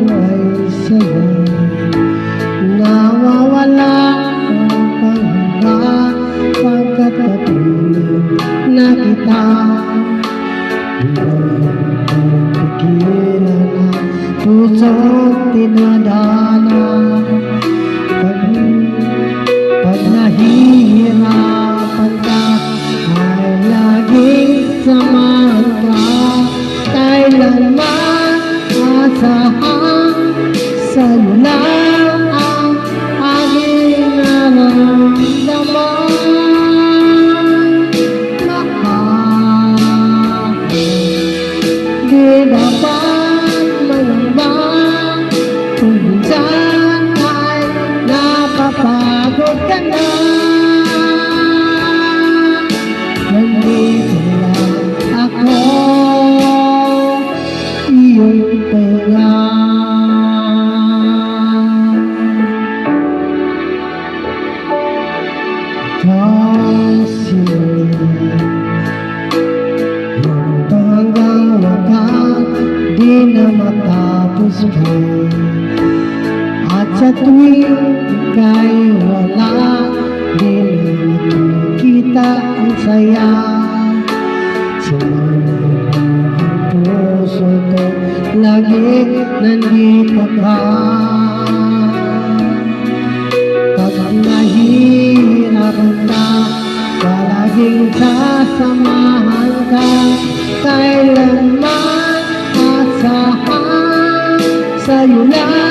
ay sa'yo. Nawawala ang pangamba pagkatapiling na kita. Pigilan ang puso't tinadhana. Pag nahihirapan ka ay laging samahan ka. Kailanman asahan sa'yo lang ang aking nararamdaman. Mahal, di dapat mangamba kung minsan ay napapagod ka na. Nandito lang ako, iyong pahinga. Kasi ito hanggang wakas, di na matapos ka. At sa tuwing ika'y wala, di na makikita ang saya. Sumalit ang puso ko, lagi nandito ka. Pag nahihirapan ka, palaging sasamahan ka. Kailanman asahan sa'yo lang